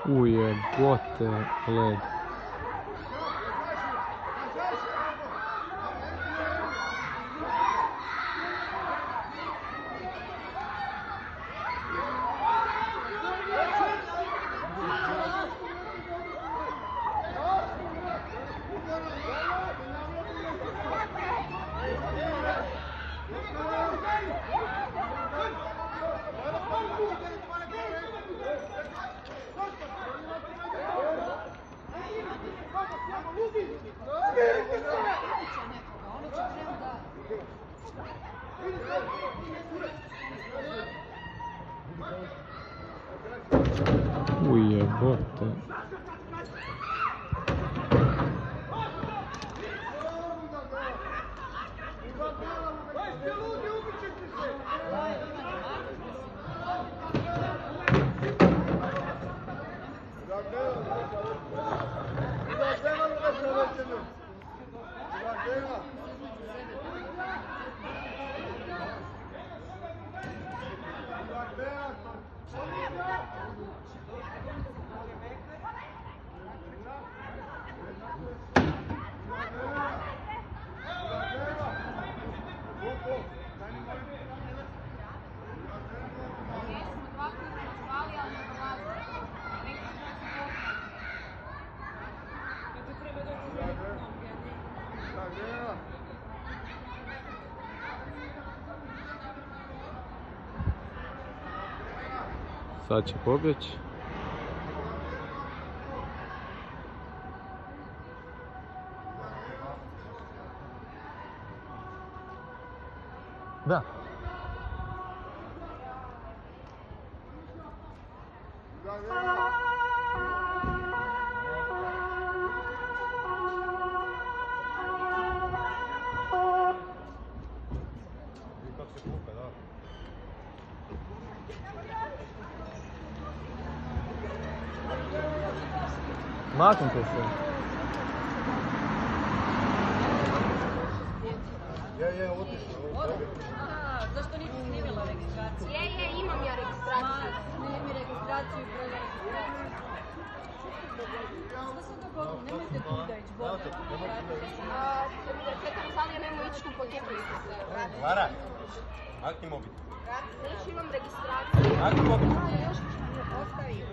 Ujebote led. Ujebote. Sad će pobjeći. Da. Maknite se. Zašto nisi snimila registraciju? Imam ja registraciju. Snimi registraciju, broj registraciju. Što se dogodilo? Nemojte tu da ići, bolje. Čekam Salija, nemoj ići tu po djeplicu se. Lara, makni mobil. Još imam registraciju. Makni mobil. Još što mi je postavio.